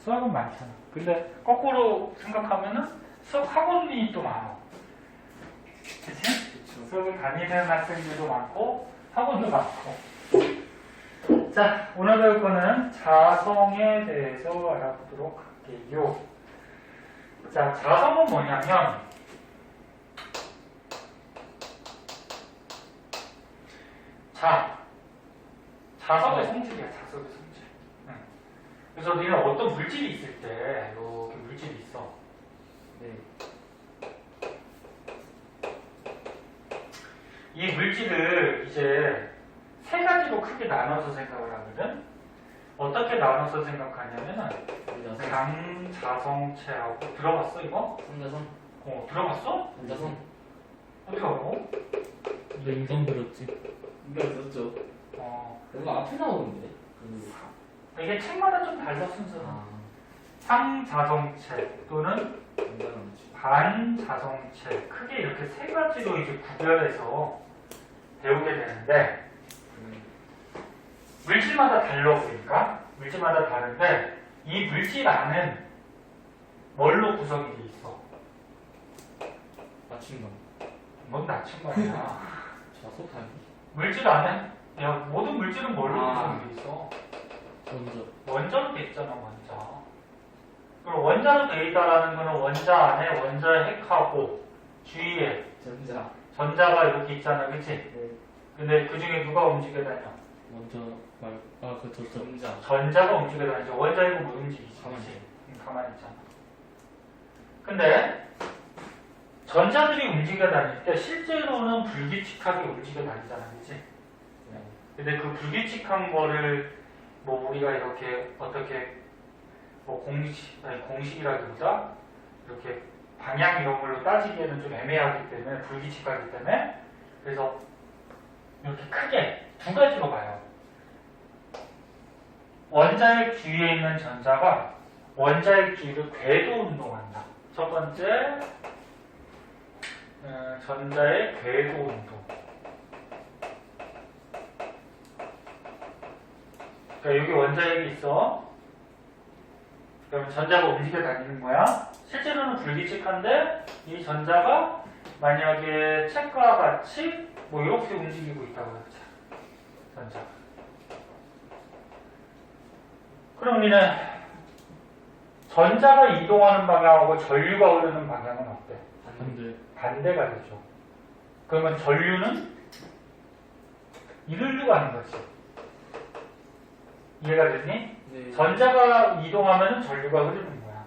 수학은 많잖아. 근데 거꾸로 생각하면은 수학 학원이 또 많아. 그치? 수학을 다니는 학생들도 많고 학원도 많고. 자, 오늘 배울 거는 자성에 대해서 알아보도록 할게요. 자, 자성은 뭐냐면 자석의 성질이야, 자석의 성질. 응. 그래서 너는 어떤 물질이 있을 때 이렇게 물질이 있어. 네. 이 물질을 이제 세 가지로 크게 나눠서 생각을 하거든. 어떻게 나눠서 생각하냐면은 강자성체라고 들어봤어 이거? 삼자성? 들어봤어? 삼자성? 어디 알아? 냉성 들었지. 이거 들었죠? 뭔가 앞에 나오는데? 이게 책마다 좀 달라 순서는. 아, 상자성체 또는 삼자성치. 반자성체 크게 이렇게 세 가지로 이제 구별해서 배우게 되는데 물질마다 달라 보니까 물질마다 다른데 이 물질 안은 뭘로 구성이 돼 있어? 맞춤감. 뭔 낮춘 말이야. 자석하기. 물질 안에 야 모든 물질은 뭘로 아. 구성이 돼 있어? 먼저 원자로 돼 있잖아 원자. 그럼 원자로 돼 있다라는 거는 원자 안에 원자의 핵하고 주위에 전자. 전자가 이렇게 있잖아, 그치? 네. 근데 그 중에 누가 움직여 다녀? 먼저 그쵸. 전자. 전자가 움직여 다니죠. 원자이고 못 움직이지. 가만히 그치? 가만히 있잖아. 근데 전자들이 움직여 다닐 때 실제로는 불규칙하게 움직여 다니잖아, 그치? 네. 근데 그 불규칙한 거를 뭐 우리가 이렇게 어떻게 뭐 공식이라기보다 이렇게 방향 이런 걸로 따지기에는 좀 애매하기 때문에 불규칙하기 때문에 그래서 이렇게 크게 두 가지로 봐요. 원자핵 주위에 있는 전자가 원자핵 주위를 궤도 운동한다. 첫 번째 전자의 궤도 운동. 그러니까 여기 원자핵이 있어. 그러면 전자가 움직여 다니는 거야. 실제로는 불규칙한데 이 전자가 만약에 책과 같이 뭐 이렇게 움직이고 있다고 하자. 전자. 그럼 우리는 전자가 이동하는 방향하고 전류가 흐르는 방향은 어때? 반대. 반대가 되죠. 그러면 전류는 이리로 가는 거지. 이해가 되니? 네. 전자가 이동하면 전류가 흐르는 거야.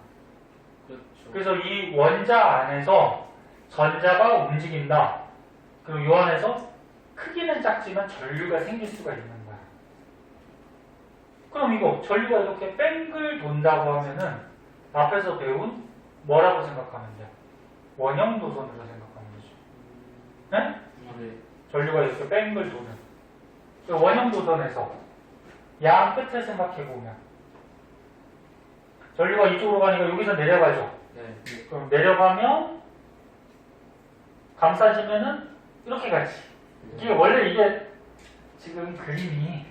그렇죠. 그래서 이 원자 안에서 전자가 움직인다. 그리고 이 안에서 크기는 작지만 전류가 생길 수가 있는 거야. 그럼 이거 전류가 이렇게 뺑글 돈다고 하면은 앞에서 배운 뭐라고 생각하면 돼? 원형 도선으로 생각하면 되죠. 네? 네. 전류가 이렇게 뺑글 도는. 그 원형 도선에서 양 끝에 생각해보면 전류가 이쪽으로 가니까 여기서 내려가죠. 네. 그럼 내려가면 감싸지면은 이렇게 가지. 이게 원래 이게 지금 그림이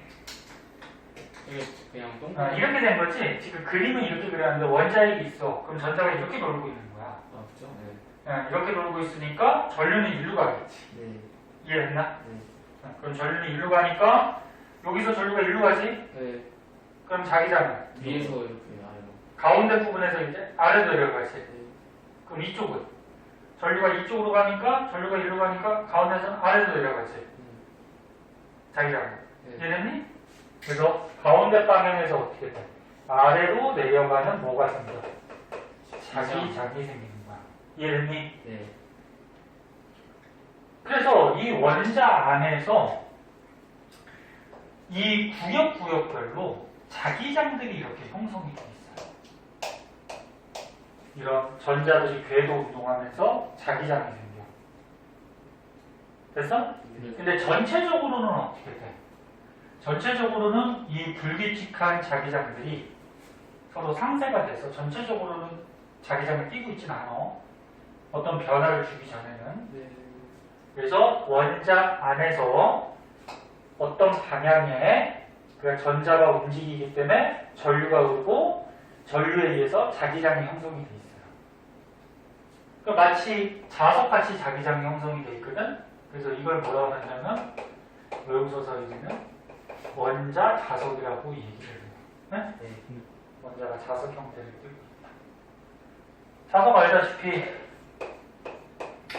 이게 그냥 동그란. 이렇게 된 거지. 지금 그림은 이렇게 그렸는데 원자핵이 있어. 그럼 전자가 이렇게 돌고 있는 거야. 아, 그죠? 네. 이렇게 돌고 있으니까 전류는 일로 가겠지. 네. 이해했나? 네. 그럼 전류는 일로 가니까 여기서 전류가 일로 가지. 네. 그럼 자기장은 위에서 이렇게 아래로. 가운데 부분에서 이제 아래로 내려가지. 네. 그럼 이쪽은 전류가 이쪽으로 가니까 전류가 일로 가니까 가운데서는 아래로 내려가지. 자기장은 네. 이해됐니? 그래서 가운데 방향에서 어떻게 돼? 아래로 내려가는 뭐가 생겨? 자기장이 생기는 거야. 이해됐니? 네. 그래서 이 원자 안에서 이 구역구역별로 자기장들이 이렇게 형성이 돼 있어요. 이런 전자들이 궤도 운동하면서 자기장이 생겨. 됐어? 근데 전체적으로는 어떻게 돼? 전체적으로는 이 불규칙한 자기장들이 서로 상쇄가 돼서 전체적으로는 자기장을 띄고 있진 않아. 어떤 변화를 주기 전에는. 네. 그래서 원자 안에서 어떤 방향에 그 전자가 움직이기 때문에 전류가 흐르고 전류에 의해서 자기장이 형성이 돼 있어요. 그러니까 마치 자석같이 자기장이 형성이 돼 있거든. 그래서 이걸 뭐라고 하냐면 외우소서 이제는 원자 자석이라고 얘기를 해요. 네? 원자가 자석 형태를 띠고 있다. 자석 알다시피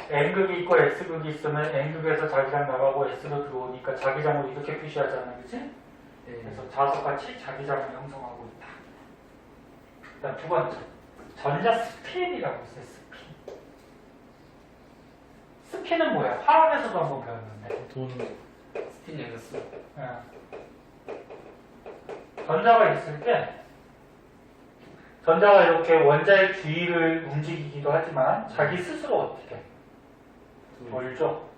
N극이 있고 S극이 있으면 N극에서 자기장 나가고 S로 들어오니까 자기장으로 이렇게 표시하잖아요. 그치? 그래서 자석같이 자기장을 형성하고 있다. 그다음 두 번째, 전자 스핀이라고 있어요. 스핀. 스핀은 뭐야? 화학에서도 한번 배웠는데. 돈은 스핀 엑스. 전자가 있을 때 전자가 이렇게 원자의 주위를 움직이기도 하지만 자기 스스로 어떻게 돌죠?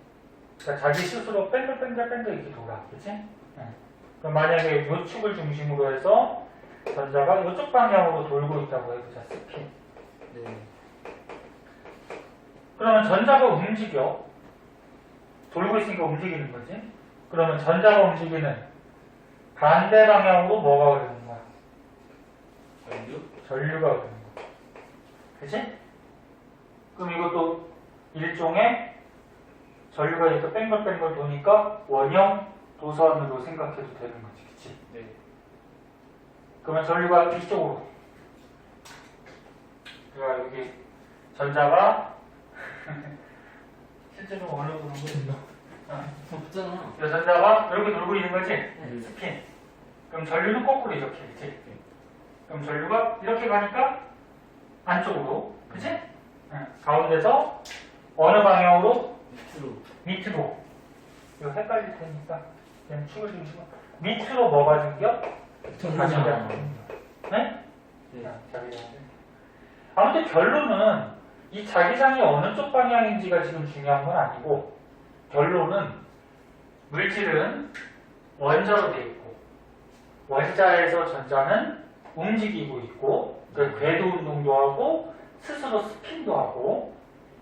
그러니까 자기 스스로 뺑글뺑글 이렇게 돌아. 그치? 그럼 만약에 이 축을 중심으로 해서 전자가 이쪽 방향으로 돌고 있다고 해보자. 스핀. 네. 그러면 전자가 움직여. 돌고 있으니까 움직이는 거지. 그러면 전자가 움직이는 반대 방향으로 뭐가 흐르는 거야? 전류? 전류가 흐르는 거야. 그치? 그럼 이것도 일종의 전류가 이렇게 뺑글뺑글 도니까 원형 도선으로 생각해도 되는 거지. 그치? 네. 그러면 전류가 이쪽으로. 그러니까 여기 전자가 실제로 어느 정도 없잖아. 이 전자가 이렇게 돌고 있는 거지? 네. 스핀. 그럼 전류는 거꾸로 이렇게, 그치? 그럼 전류가 이렇게 가니까 안쪽으로, 그치? 가운데서 어느 방향으로? 밑으로. 밑으로. 이거 헷갈릴 테니까 그냥 축을 주시고 밑으로 뭐가 생겨? 자기장. 네? 네. 자기장. 아무튼 결론은 이 자기장이 어느 쪽 방향인지가 지금 중요한 건 아니고 결론은 물질은 원자로 되어 있고 원자에서 전자는 움직이고 있고 그 궤도 운동도 하고 스스로 스핀도 하고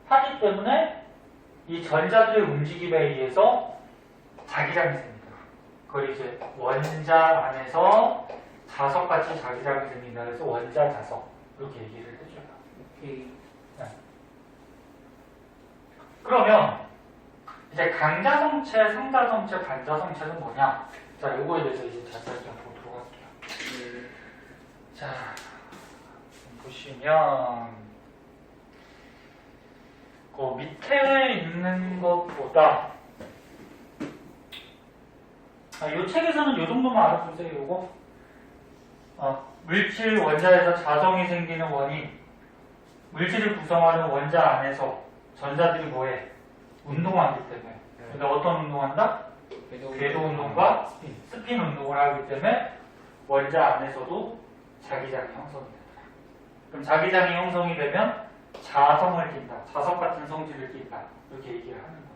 하기 때문에 이 전자들의 움직임에 의해서 자기장이 생긴다. 그걸 이제 원자 안에서 자석같이 자기장이 생긴다. 그래서 원자 자석 이렇게 얘기를 해줘요. 오케이. 그러면 이제 강자성체, 상자성체, 반자성체는 뭐냐? 자, 요거에 대해서 이제 자세히 좀 보도록 할게요. 네. 자, 보시면 그 밑에 있는 것보다 이 책에서는 이 정도만 알아보세요. 요거 물질 원자에서 자성이 생기는 원인, 물질을 구성하는 원자 안에서 전자들이 뭐해? 운동하기 때문에. 근데 어떤 운동한다? 궤도 운동과 스핀 운동을 하기 때문에 원자 안에서도 자기장이 형성이 된다. 그럼 자기장이 형성이 되면 자성을 띈다. 자석 같은 성질을 띈다. 이렇게 얘기를 하는 거예요.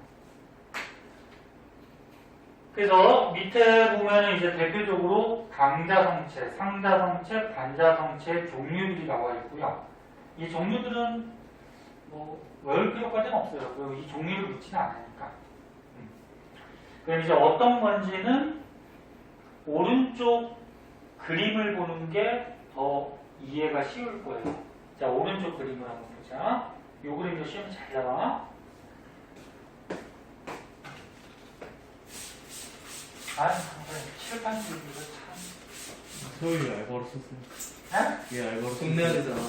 그래서 밑에 보면은 이제 대표적으로 강자성체, 상자성체, 반자성체의 종류들이 나와 있고요. 이 종류들은 뭐 외울 필요까지는 없어요. 그리고 이 종류를 묻지는 않으니까. 그럼 이제 어떤 건지는 오른쪽 그림을 보는 게 더 이해가 쉬울 거예요. 자, 오른쪽 그림을 한번 보자. 이 그림도 시험 잘 나와. 칠판 줄기가 참. 세월이 알바로 썼으니까. 네? 얘 알바로 돈 내야 되잖아.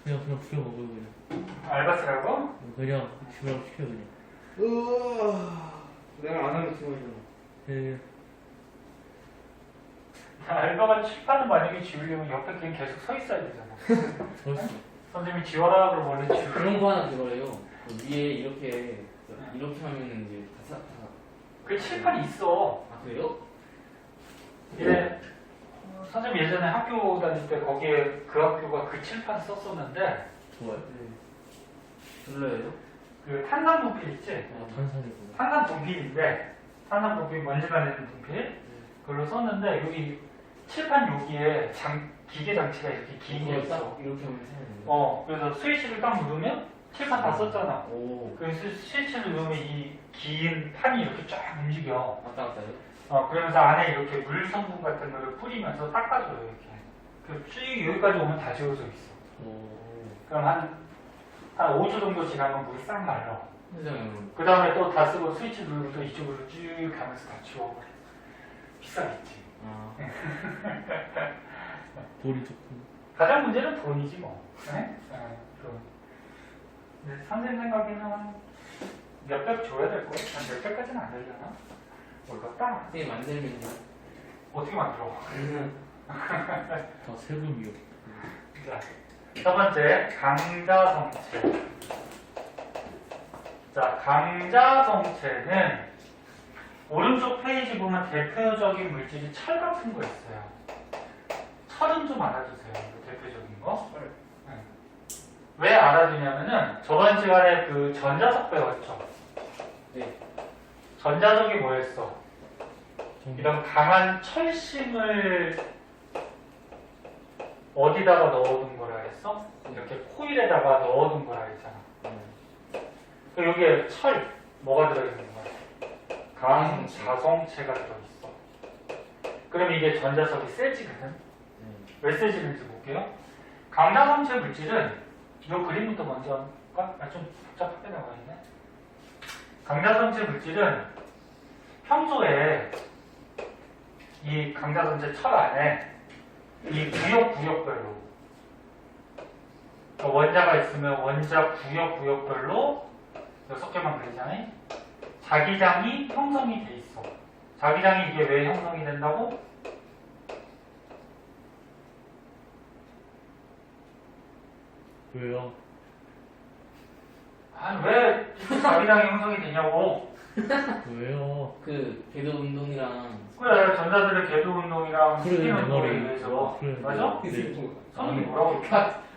그냥 부려 먹어요 그냥. 알바스라고? 그냥 집으라고 시켜 그냥. 내가 안 하면 지워지잖아. 예. 알바가 칠판을 만약에 지우려면 옆에 그냥 계속 서 있어야 되잖아. 벌써. 선생님이 지워라 그러면 원래 지우. 그런 거 하나 그거래요. 그 위에 이렇게 하면은 이제 다. 그 칠판이 있어. 아 그래요? 이제 선생님 예전에 학교 다닐 때 거기에 그 학교가 그 칠판 썼었는데 좋아요. 별로예요? 그 탄산 분필 있지? 아 탄산이구나. 탄산 분필인데 탄산 분필 먼지가 내는 분필 그걸로 썼는데 여기 칠판 여기에 기계 장치가 이렇게 긴 게 있어. 이렇게 하면 되는 그래서 스위치를 딱 누르면 칠판 다 썼잖아. 오. 그래서 스위치를 누르면 이 긴 판이 이렇게 쫙 움직여. 왔다 갔다요? 그러면서 안에 이렇게 물 성분 같은 거를 뿌리면서 닦아줘요, 이렇게. 쭉 여기까지 오면 다 지워져 있어. 그럼 한 5초 정도 지나면 물이 싹 말라. 선생님, 그 다음에 또 다 쓰고 스위치 누르고 또 이쪽으로 쭉 가면서 다 지워버려. 비싸겠지. 돌이 좋고. 가장 문제는 돈이지 뭐. 네? 돈. 근데 선생님 생각에는 몇백 줘야 될 거야? 한 몇백까지는 안 되려나? 모르겠다. 선생님 만들면요. 어떻게 만들어? 다 세금이요. 자, 첫 번째, 강자성체. 자, 강자성체는 오른쪽 페이지 보면 대표적인 물질이 철 같은 거 있어요. 철은 좀 알아주세요. 이거 대표적인 거. 네. 왜 알아주냐면은 저번 시간에 그 전자석 배웠죠. 네. 전자석이 뭐였어? 이런 강한 철심을 어디다가 넣어둔 거라 했어? 이렇게 코일에다가 넣어둔 거라 했잖아. 그 여기에 철 뭐가 들어있는 거야? 강자성체가 들어있어. 그럼 이게 전자석이 세지거든. 왜 세지는지 볼게요. 강자성체 물질은 이 그림부터 먼저 할까? 좀 복잡하게 나와 있네. 강자성체 물질은 평소에 이 강자성체 철 안에 이 구역별로 그러니까 원자가 있으면 원자 구역별로 6개만 그리잖아요. 자기장이 형성이 돼 있어. 자기장이 이게 왜 형성이 된다고? 왜요? 아니 왜 자기장이 형성이 되냐고. 왜요? 그 궤도 운동이랑 그래 전자들의 궤도 운동이랑 그래, 스피드 내 운동에 말이. 의해서 그래. 맞아? 네. 성이 뭐라고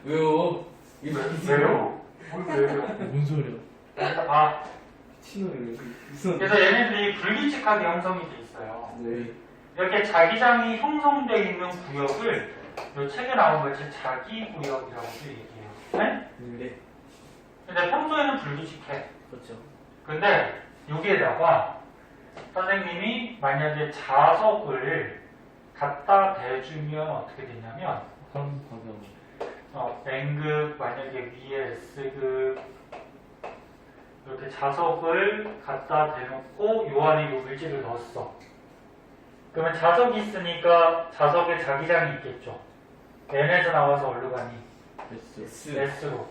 왜요? 왜요? 뭘 왜요? 뭔 소리야? 아 신호를 무슨? 그래서 얘네들이 불규칙하게 형성이 돼 있어요. 네. 이렇게 자기장이 형성되어 있는 구역을 이 책에 나온 것이 자기 구역이라고도 얘기해요. 네? 네. 근데 평소에는 불규칙해. 그렇죠. 근데 여기에다가 선생님이 만약에 자석을 갖다 대주면 어떻게 되냐면 한 방향. N극 만약에 위에 S극 이렇게 자석을 갖다 대놓고 요 안에 요 물질을 넣었어. 그러면 자석이 있으니까 자석에 자기장이 있겠죠. N에서 나와서 어디로 가니? S. S로.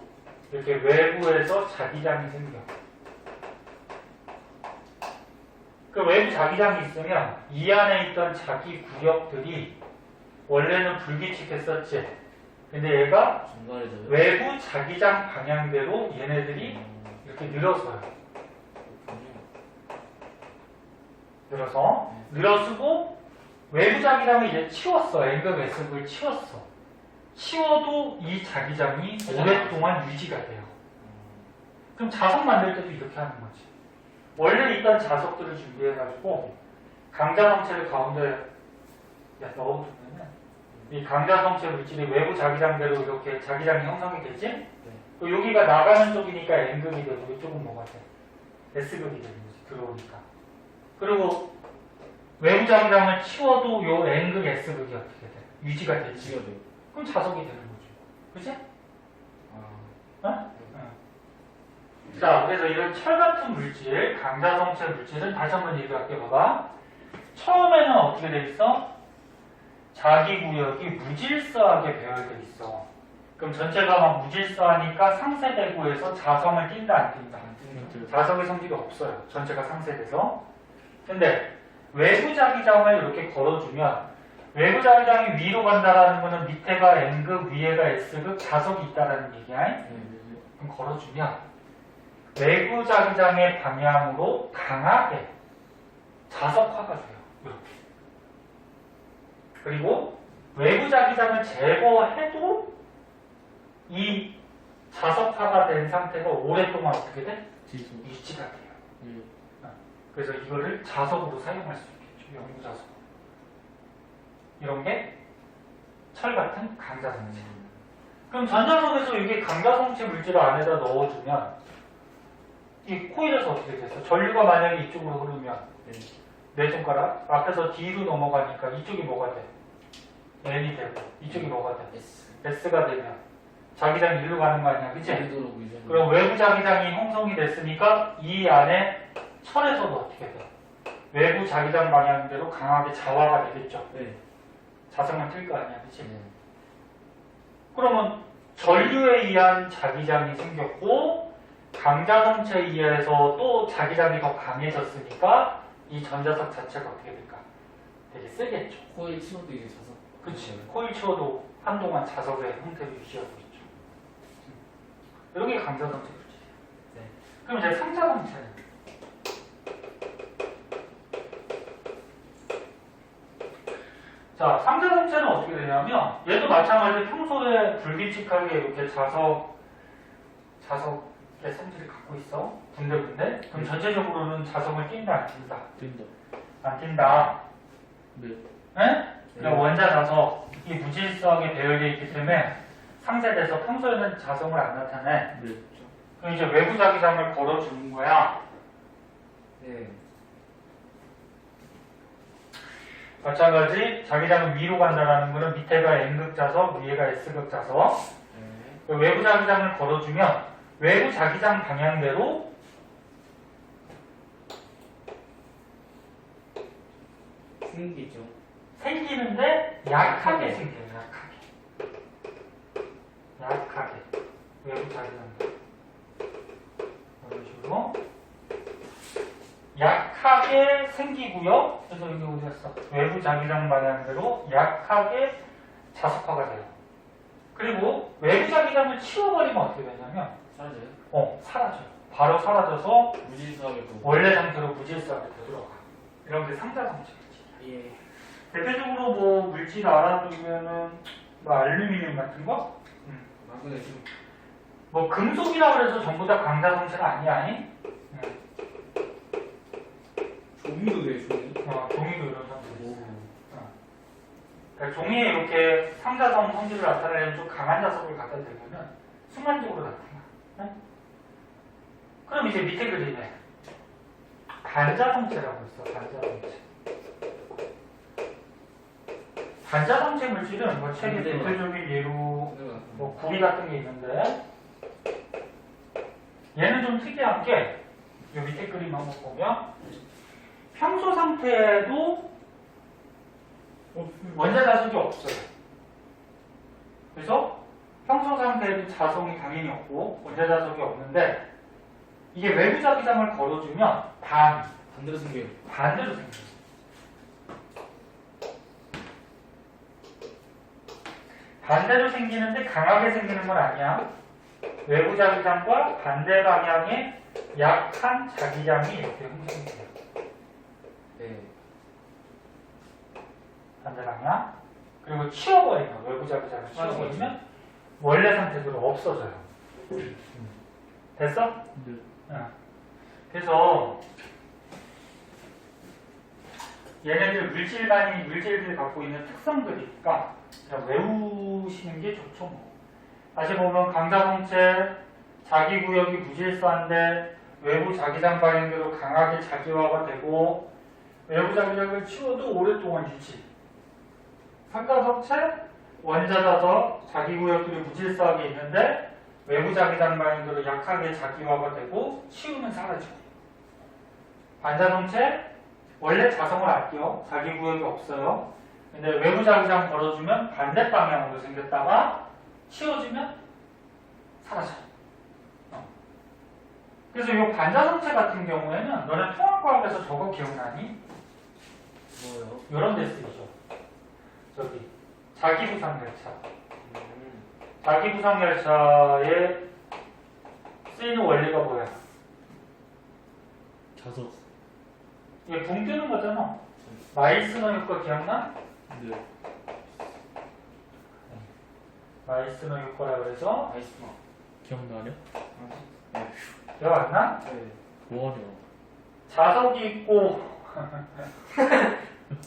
이렇게 외부에서 자기장이 생겨. 그 외부 자기장이 있으면 이 안에 있던 자기 구역들이 원래는 불규칙했었지. 근데 얘가 중간에서요. 외부 자기장 방향대로 얘네들이 이렇게 늘어서요. 늘어서 늘어서고 외부 자기장을 이제 치웠어. N극 S극을 치웠어. 치워도 이 자기장이 오랫동안 유지가 돼요. 그럼 자석 만들 때도 이렇게 하는 거지. 원래 있던 자석들을 준비해가지고 강자성체를 가운데 넣어두면 이 강자성체 물질이 외부 자기장대로 이렇게 자기장이 형성이 되지? 또 여기가 나가는 쪽이니까 N극이 되고 이쪽은 뭐가 돼? S극이 되는 거지. 들어오니까. 그리고 외부 자기장을 치워도 요 N극 S극이 어떻게 돼? 유지가 되지. 지가 돼요. 그럼 자석이 되는 거지. 그치? 어? 자, 그래서 이런 철 같은 물질, 강자성체 물질은 다시 한번 얘기할게 봐봐. 처음에는 어떻게 돼 있어? 자기 구역이 무질서하게 배열돼 있어. 그럼 전체가 막 무질서하니까 상쇄되고해서 자성을 띈다 안 띈다? 자석의 성질이 없어요. 전체가 상쇄돼서. 근데 외부 자기장을 이렇게 걸어주면 외부 자기장이 위로 간다라는 거는 밑에가 N극, 위에가 S극, 자석이 있다라는 얘기야. 그럼 걸어주면 외부 자기장의 방향으로 강하게 자석화가 돼요. 이렇게. 그리고 외부 자기장을 제거해도 이 자석화가 된 상태가 오랫동안 어떻게 돼? 지수. 유지가 돼요. 예. 그래서 이거를 자석으로 사용할 수 있겠죠. 연구 자석. 이런 게 철 같은 강자성체. 그럼 전자석에서 이게 강자성체 물질을 안에다 넣어주면 이 코일에서 어떻게 됐어? 전류가 만약에 이쪽으로 흐르면 내 손가락 앞에서 뒤로 넘어가니까 이쪽이 뭐가 돼? n이 되고 이쪽이 뭐가 돼? S. s가 되면 자기장 일로 가는 거 아니야, 그치? 여기도록 유지하는. 그럼 외부 자기장이 형성이 됐으니까 이 안에 철에서도 어떻게 돼? 외부 자기장 방향대로 강하게 자화가 되겠죠. 네. 자성을 틀 거 아니야, 그치? 네. 그러면 전류에 의한 자기장이 생겼고 강자성체에 의해서 또 자기장이 더 강해졌으니까 이 전자석 자체가 어떻게 될까? 되게 세겠죠. 코일 치워도 이제 자석. 그치. 코일 치워도 한동안 자석의 형태를 유지하고 있죠. 이런 게 강자성체 물질이에요. 네. 그럼 이제 상자성체는? 자, 상자성체는 어떻게 되냐면 얘도 마찬가지로 평소에 불규칙하게 이렇게 자석의 성질을 갖고 있어. 군데군데. 그럼 전체적으로는 자석을 띈다, 안 띈다? 뛴다. 안 띈다. 네. 네? 그러니까 원자 자석이 무질서하게 배열되어 있기 때문에 상쇄돼서 평소에는 자성을 안 나타내. 네. 그럼 이제 외부 자기장을 걸어주는 거야. 네. 마찬가지 자기장은 위로 간다라는 거는 밑에가 N극 자석, 위에가 S극 자석. 네. 외부 자기장을 걸어주면 외부 자기장 방향대로 생기죠. 생기는데 약하게 생겨요. 약하게. 외부 자기장대로. 이런 식으로 약하게 생기고요. 그래서 여기 어디 갔어? 외부 자기장 방향대로 약하게 자석화가 돼요. 그리고 외부 자기장을 치워버리면 어떻게 되냐면 사라져요? 사라져요. 바로 사라져서 무질서하게 그. 원래 상태로 무질서하게 되돌아가. 이런 게 상자성체 물질이야. 예. 대표적으로 뭐 물질 알아두면은 뭐 알루미늄 같은 거? 마그네슘. 뭐 금속이라 그래서 전부 다 강자성체가 아니야. 아니? 종이도 돼, 종이. 종이도 이런 성질이 있어. 오. 그러니까 종이에 이렇게 상자성 성질을 나타내는 좀 강한 자석을 갖다 대면 순간적으로 나타나. 네? 그럼 이제 밑에 그림에 반자성체라고 있어. 반자성체. 반자성체 물질은 뭐 책에 네. 대표적인 예로 뭐 구리 같은 게 있는데 얘는 좀 특이한 게 이 밑에 그림 한번 보면 평소 상태에도 원자 자석이 없어요. 그래서 평소 상태에도 자성이 당연히 없고 원자 자석이 없는데 이게 외부 자기장을 걸어주면 반대로 생겨요. 반대로 생겨요. 반대로 생기는데 강하게 생기는 건 아니야. 외부 자기장과 반대 방향의 약한 자기장이 이렇게 형성이 돼요. 네. 반대 방향. 그리고 치워버리면 외부 자기장을 치워버리면 원래 상태대로 없어져요. 됐어? 네. 그래서 얘네들 물질들이 갖고 있는 특성들이니까 그냥 외우시는 게 좋죠. 뭐. 다시 보면 강자성체 자기 구역이 무질서한데 외부 자기장 방향대로 강하게 자기화가 되고 외부 자기장을 치워도 오랫동안 유지. 상자성체 원자자석 자기 구역들이 무질서하게 있는데 외부 자기장 방향대로 약하게 자기화가 되고 치우면 사라지고. 반자성체 원래 자성을 아껴 자기 구역이 없어요. 근데 외부 자기장 걸어주면 반대 방향으로 생겼다가 치워주면 사라져. 그래서 이 반자성체 같은 경우에는 너네 통합과학에서 저거 기억나니? 뭐요? 이런 데 쓰이죠. 저기 자기부상열차. 자기부상열차에 쓰이는 원리가 뭐야? 자석. 이게 붕 뜨는 거잖아. 마이스너 효과 기억나? 네. 마이스너 효과라 그래서 아이스마. 기억나냐? 기억 안 나? 네. 뭐하냐? 자석이 있고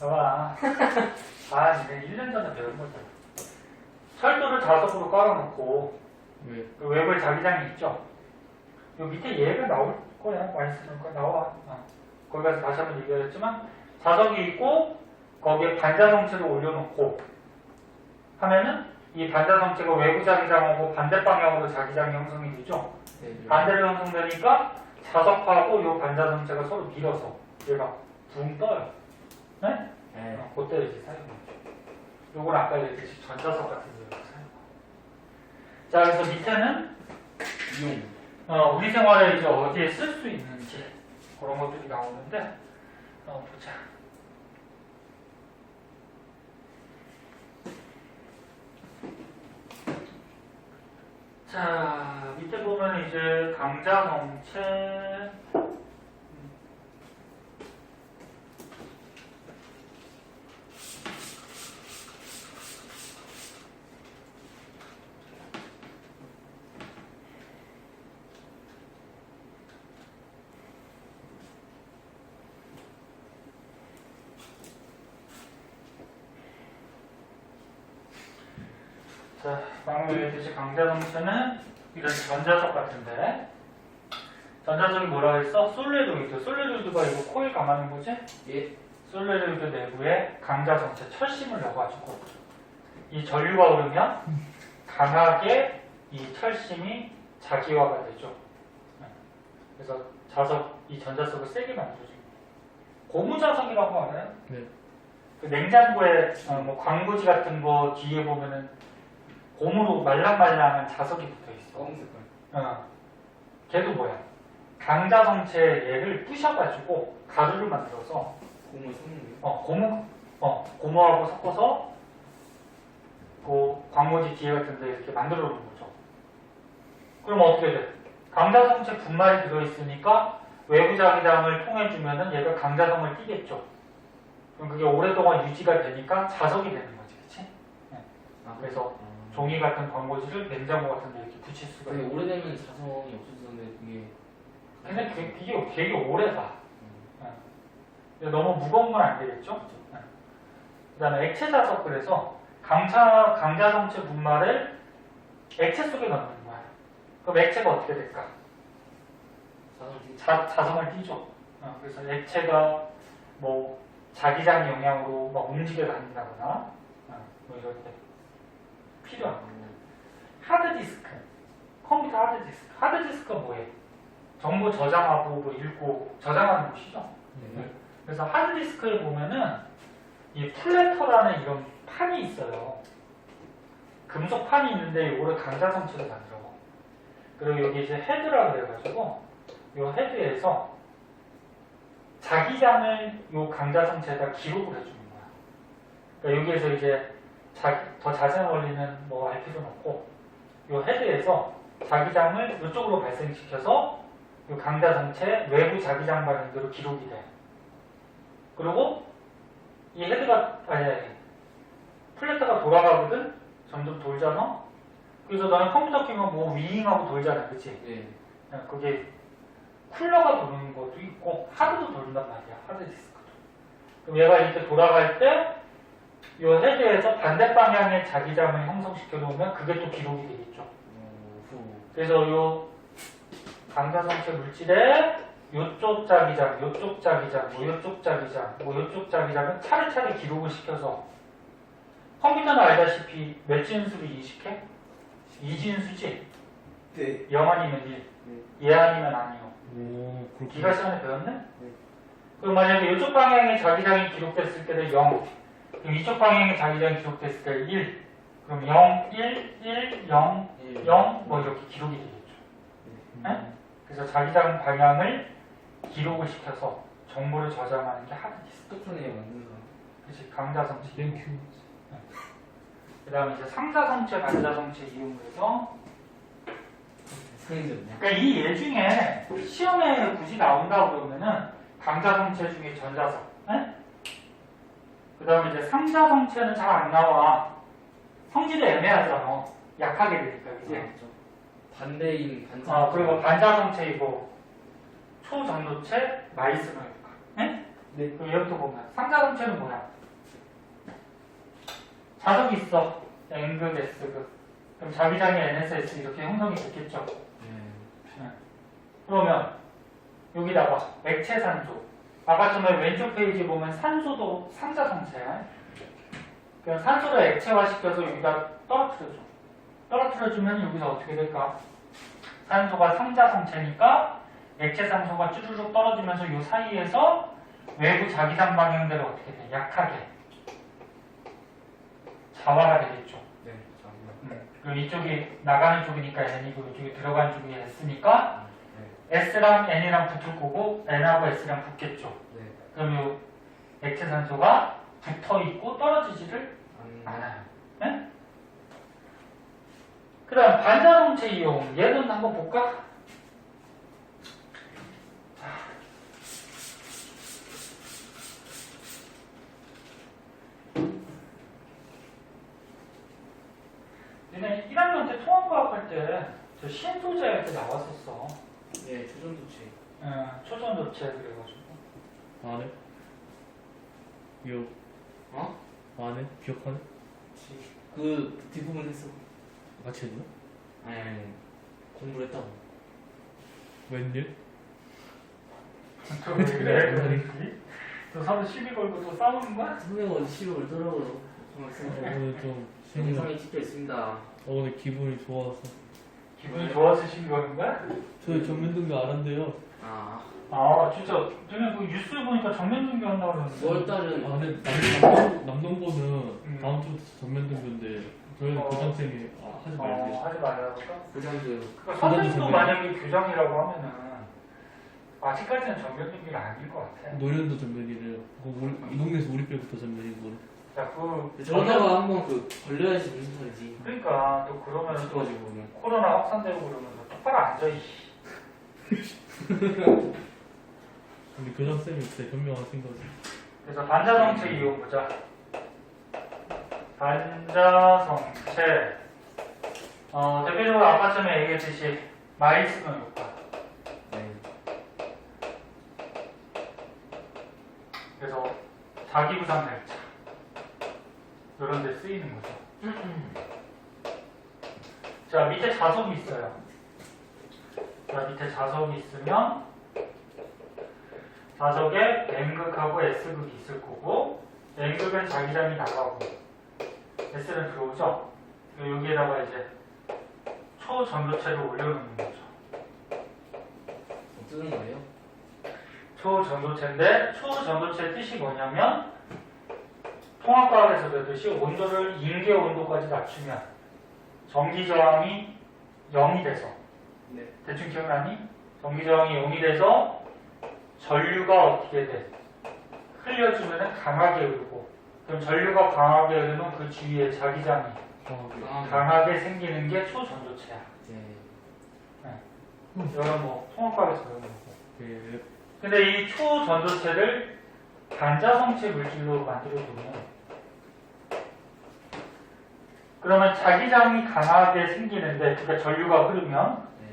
봐봐. 내가 1년 전에 배운 거잖아. 철도를 자석으로 깔아놓고 왜? 그 외부에 자기장이 있죠. 요 밑에 얘가 나올 거야. 마이스너 효과 나와. 거기 가서 다시 한번 얘기하겠지만 자석이 있고 거기에 반자성체를 올려놓고 하면은 이 반자성체가 외부 자기장하고 반대 방향으로 자기장이 형성이 되죠. 네. 반대로 형성되니까 자석하고 이 반자성체가 서로 밀어서 얘가 붕 떠요. 네? 네. 그때 이제 사용하죠. 요건 아까 얘기했듯이 전자석 같은 경우에 사용하고. 자, 그래서 밑에는 이용. 우리 생활에 이제 어디에 쓸 수 있는지 그런 것들이 나오는데 보자. 자, 밑에 보면 이제 강자성체 자, 방금 얘기했듯이 강자성체는 이런 전자석 같은데 전자석이 뭐라 했어? 솔레로이드. 솔레로이드가 이거 코일 감아는 거지? 예. 솔레로이드 내부에 강자성체 철심을 넣어가지고 이 전류가 오르면 강하게 이 철심이 자기화가 되죠. 그래서 자석, 이 전자석을 세게 만들어줍니다. 고무자석이라고 알아요? 네. 그 냉장고에 뭐 광고지 같은 거 뒤에 보면은 고무로 말랑말랑한 자석이 붙어 있어. 검은 색깔. 걔도 뭐야? 강자성체 얘를 부셔가지고 가루를 만들어서 고무 섞는 거. 고무하고 섞어서 그 광고지 뒤에 같은데 이렇게 만들어 놓은 거죠. 그럼 어떻게 돼? 강자성체 분말이 들어있으니까 외부 자기장을 통해 주면은 얘가 강자성을 띠겠죠. 그럼 그게 오랫동안 유지가 되니까 자석이 되는 거지, 그렇지? 그래서 종이 같은 광고지를 냉장고 같은 데 이렇게 붙일 수가 근데 있고. 오래되면 자성이 없어지는데 그게. 근데 그게 되게 오래 가. 너무 무거운 건 안 되겠죠? 그 다음에 액체 자석, 그래서 강자성체 분말을 액체 속에 넣는 거야. 그럼 액체가 어떻게 될까? 자성을 띠죠. 그래서 액체가 뭐 자기장 영향으로 막 움직여 다닌다거나 뭐 이럴 때 필요한 거예요. 하드디스크, 컴퓨터 하드디스크. 하드디스크가 뭐예요? 정보 저장하고 뭐 읽고 저장하는 곳이죠. 네. 그래서 하드디스크에 보면은 이 플래터라는 이런 판이 있어요. 금속 판이 있는데 이거를 강자성체로 만들어. 그리고 여기 이제 헤드라 그래가지고 이 헤드에서 자기장을 이 강자성체에다 기록을 해주는 거야. 그러니까 여기에서 이제 더 자세한 원리는 뭐 알 필요는 없고 이 헤드에서 자기장을 이쪽으로 발생시켜서 이 강자성체 외부 자기장 반응대로 기록이 돼. 그리고 이 헤드가 플래터가 돌아가거든. 점점 돌잖아. 그래서 너는 컴퓨터 키면 뭐 윙하고 돌잖아, 그치? 네. 그게 쿨러가 도는 것도 있고 하드도 도는단 말이야, 하드 디스크도. 그럼 얘가 이렇게 돌아갈 때 이 헤드에서 반대 방향의 자기장을 형성시켜 놓으면 그게 또 기록이 되겠죠. 그래서 이 강자성체 물질에 요쪽 자기장, 요쪽 자기장, 뭐 요쪽 자기장, 뭐 요쪽 자기장은 차례차례 기록을 시켜서 컴퓨터는 알다시피 몇 진수를 인식해? 2진수지? 네. 0 아니면 1, 예 아니면 아니요. 오, 그렇구나. 기가 시간에 배웠네? 그럼 만약에 이쪽 방향의 자기장이 기록됐을 때는 0, 그럼 이쪽 방향의 자기장이 기록됐을 때 1, 그럼 0, 1, 1, 0, 0, 뭐 이렇게 기록이 되겠죠. 네? 그래서 자기장 방향을 기록을 시켜서 정보를 저장하는 게 하드디스크. 스토폰에 만든 사람. 그치, 강자성체. 땡큐. 그 다음에 이제 상자성체, 반자성체 이용을 해서 상점. 그러니까 이 예 중에 시험에 굳이 나온다 그러면은 강자성체 중에 전자석, 그 다음에 이제 상자성체는 잘 안 나와. 성질이 애매하잖아. 약하게 되니까, 그지? 반대인 반사. 그리고 반자성체이고 초전도체 마이스너일까? 네? 그럼 얘부터 보면 상자성체는 뭐야? 자석이 있어. N극, S극. 그럼 자기장이 NSS 이렇게 형성이 됐겠죠? 그러면 여기다가 액체 산소. 아까 전에 왼쪽 페이지 보면 산소도 상자성체야. 그럼 산소를 액체화시켜서 여기다 떨어뜨려줘. 떨어뜨려주면 여기서 어떻게 될까? 산소가 상자성체니까 액체 산소가 쭈르륵 떨어지면서 이 사이에서 외부 자기장 방향대로 어떻게 돼? 약하게 자화가 되겠죠. 네. 잠깐만. 그럼 이쪽이 나가는 쪽이니까 N이고 이쪽이 들어가는 쪽이 S니까 네. S랑 N이랑 붙을 거고 N하고 S랑 붙겠죠. 네. 그럼 이 액체 산소가 붙어 있고 떨어지지를 않아요. 네? 그 다음 반자동체 이용. 얘는 한번 볼까? 얘네 1학년 때 통합과학 할 때 저 신소재 할 때 나왔었어. 네. 초전도체. 초전도체 그래가지고. 안 해? 기억 어? 안 해? 기억하네? 그 뒷부분 했어. 같이 했나? 아니. 공부를 했다고. 웬일? 왜 그래? 너 서로 시비 걸고 또 싸우는 거야? 선생님 어디 시비 걸더라고요. 오늘 좀 생각 영상이 찍혀 있습니다. 오늘 기분이 좋아서 기분이 좋아서 시비 거는 거야? 저희 전면등교 안 한대요. 아 진짜 전에 그 뉴스에 보니까 정면등교 한다고 그러는데 9월달은 아 근데 남동고는 다음 주부터 전면등교인데 저희는 교장쌤이 하지 말래요. 하지 말라고 할까? 부장들 그러니까 교장도 선생님도 정면. 만약에 교장이라고 하면은 아직까지는 정면등교는 아닐 것 같아. 노련도 전면이래요. 이 동네에서 우리 빼부터 전면인 거는. 자, 저러다가 한번 걸려야지 무슨 소리지. 그러니까 또 그러면 또 죽어가지고 그러면. 코로나 확산되고 그러면 또 똑바로 앉아 이씨. 우리 교장쌤이 그때 변명하신 거지. 그래서 반자성체 이용 보자. 반자성체. 대표적으로 아까 전에 얘기했듯이 마이스너 효과. 네. 그래서 자기부상 발차 이런 데 쓰이는 거죠. 자, 밑에 자석이 있어요. 자, 밑에 자석이 있으면 자석에 N극하고 S극이 있을 거고 N극은 자기장이 나가고 S는 들어오죠. 그리고 여기에다가 이제 초전도체를 올려놓는 거죠. 뜨는 거예요? 초전도체인데 초전도체의 뜻이 뭐냐면 통합과학에서 배웠듯이 온도를 임계 온도까지 낮추면 전기 저항이 0이 돼서 네. 대충 기억나니? 전기 저항이 0이 돼서 전류가 어떻게 돼? 흘려주면 강하게 흐르고 그럼 전류가 강하게 흐르면 그 주위에 자기장이 강하게 생기는 게 초전도체야. 네. 이건 뭐 통합과학에서 배운 거고. 예. 근데 이 초전도체를 반자성체 물질로 만들어주면 그러면 자기장이 강하게 생기는데 그러니까 전류가 흐르면 네.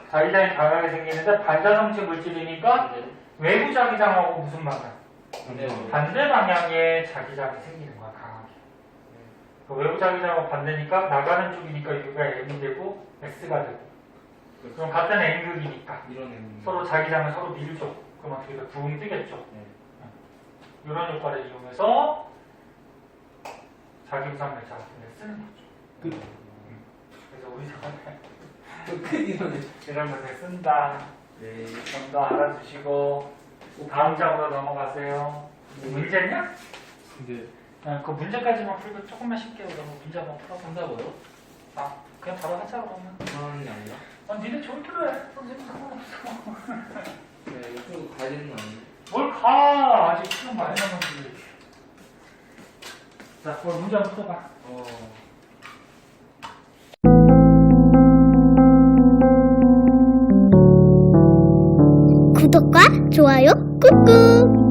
자기장이 강하게 생기는데 반자성체 물질이니까 외부 자기장하고 무슨 방향? 네. 반대 방향의 자기장이 생기는 거야 강하게. 그 외부 자기장하고 반대니까 나가는 쪽이니까 여기가 N이 되고 S가 되고 그럼 같은 N극이니까 이런 서로 자기장을 서로 밀죠. 그럼 어떻게 돼? 붕 뜨겠죠. 네. 이런 효과를 이용해서 자기부상 발차 같은 데 쓰는 거죠. 그래서 우리 저번에 큰일이네. 이런 것을 쓴다. 네. 좀 더 알아두시고 다음 장으로 넘어가세요. 문제냐? 근데 그 문제까지만 풀고 조금만 쉽게 그러면 문제 한번 풀어봐. 한다고요? 아, 그냥 바로 하자 그러면. 하는 게 아니라? 니네 좋기로 해. 선생님 상관없어. 네. 이쪽으로 가야 되는 거 아니에요? 뭘 가? 아직 시간 많이 남았는데. 자, 그럼 문제 한번 풀어봐. 구독과 좋아요 꾹꾹.